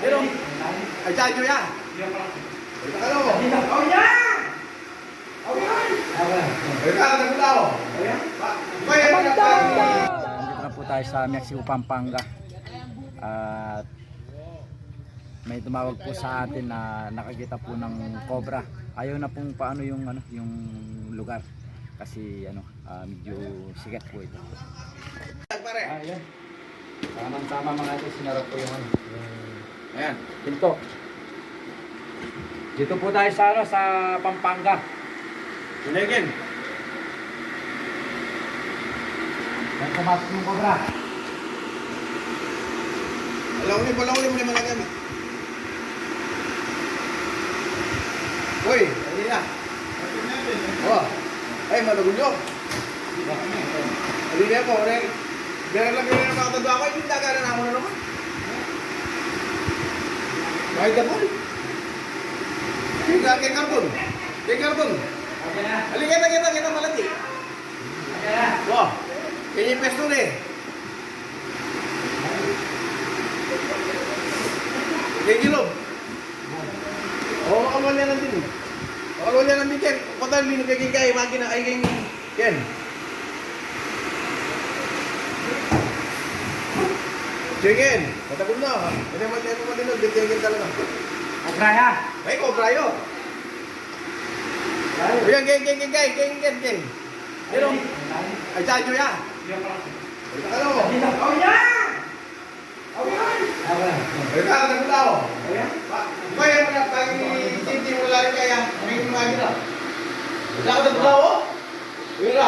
Pero, ay dadyo ya. Ano? Oh ya! Oh ya! Nandito na po tayo sa Mexico, Pampanga. At may tumawag po sa atin na nakakita po ng cobra. Ayaw na pong paano yung lugar kasi medyo sigat po ito. Ayan. Tama mga ito, sinarap po yung ayan, pinto. Dito po tayo sa Pampanga. Sinigin. Yan pumasok yung cobra. Balawin mo naman agad. Uy, hindi na. Oh. Ay, malagulyo. Hindi na po, ulit. Bilang lang yun na makatado ako, hindi dagaran ako na naman. Kahit na po. Kay Carbon. Halika kita malati. Wah, kaya yung pesto na eh. Kaya gilob. Oo, makalwal yan lang din. Makalwal yan lang din, Ken. Patan, binibigay kayo, makina ay kayong Ken. Ken, patagol na. Hindi naman din, bitigin talaga. Cobra ya. Ay, cobra yun. Ayan, Ken. Pero, ay dadyo ya. Ano? Oh ya! Oh ya! Kaya mo na pag hindi mo lang kaya may mga gina. Wala ka ng tao? Wala,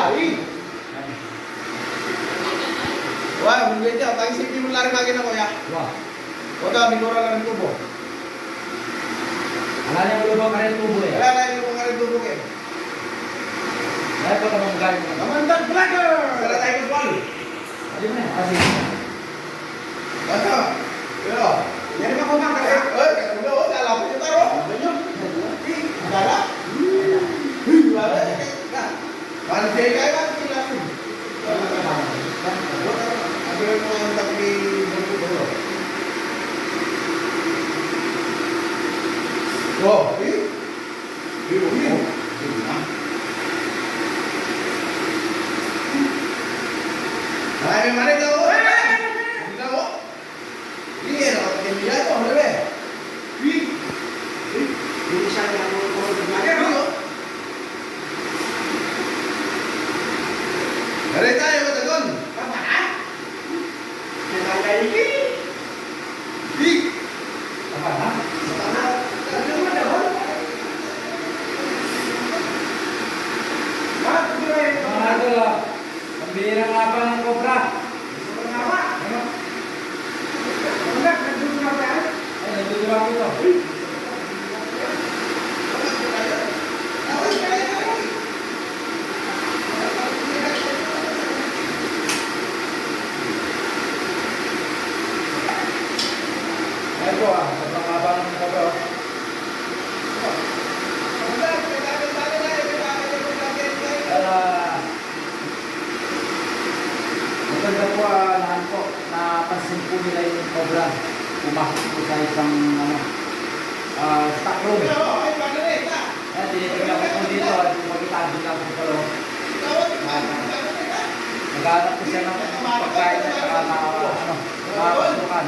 wah, hindi dyan. Pag hindi mo lang mga gina ko ya. Huwag ka, minura lang ng tubo. Wala niyang lubang ka rin tubo eh. Wala na yung mga rin tubo eh. Kaya po ito mong galing mo. Kamandag Vlogger! Sara tayo ng ball. Ano na yan? Kasi Basta, pero, yan naman kung kakaya. Kala ko yung taro. Kala? Parang siya kayo ba? Ano yung mga andak ni Bolo? Oh, ay, mari daw. Hindi daw. Hindi daw. Hindi daw. Ano ba? Hindi siya na mo ko magmagano. Mari tayo matagon. Tama ha? Nalagay ki. Tama ha? Tama. Ano mo daw? mga idol, pambira nga pa ng cobra. Ano? Ay, nagdudura ko ito. Ay po sobrang haba ng cobra. Maganda po lahat po, napansin po nila yung cobra. Pumasok po sa isang stock room. Kaya tinitignan ko po dito at magitabi lang po pala. Naghanap po siya ng pagkain at saka nakapasukan.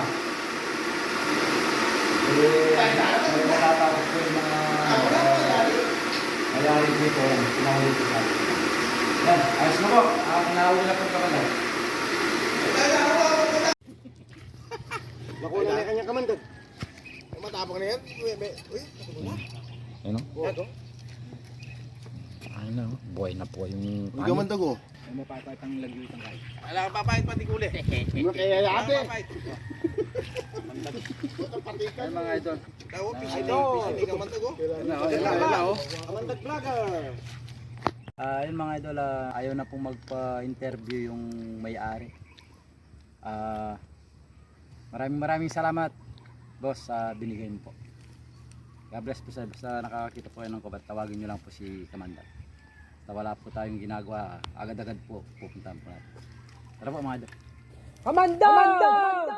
May matatapos po yung mga mayari dito. Pinahuli po sa atin. Yan, ayos na po. Pinahuli na po yung kamandag. Nakuha na kanya kamandag. Matapang na yan. Uy, wala. Ano? Ayun na, buhay na po yung Uy, kamandag oh. Ay mapapait ang lagyo itang kayo. Wala kang papayit pati kuli. Kaya ate. Ay mga idol. Tawag pisini kamandag oh. Kamandag Vlogger. Ayun mga idol, ayaw na pong magpa-interview yung may-ari. Maraming salamat boss sa binigay mo po. God bless po sa basta nakakakita po kayo ng kubat. Tawagin nyo lang po si Kamandag. Basta wala po tayong ginagawa, agad-agad po pupuntahan po natin. Tara po mga idol. Kamandag!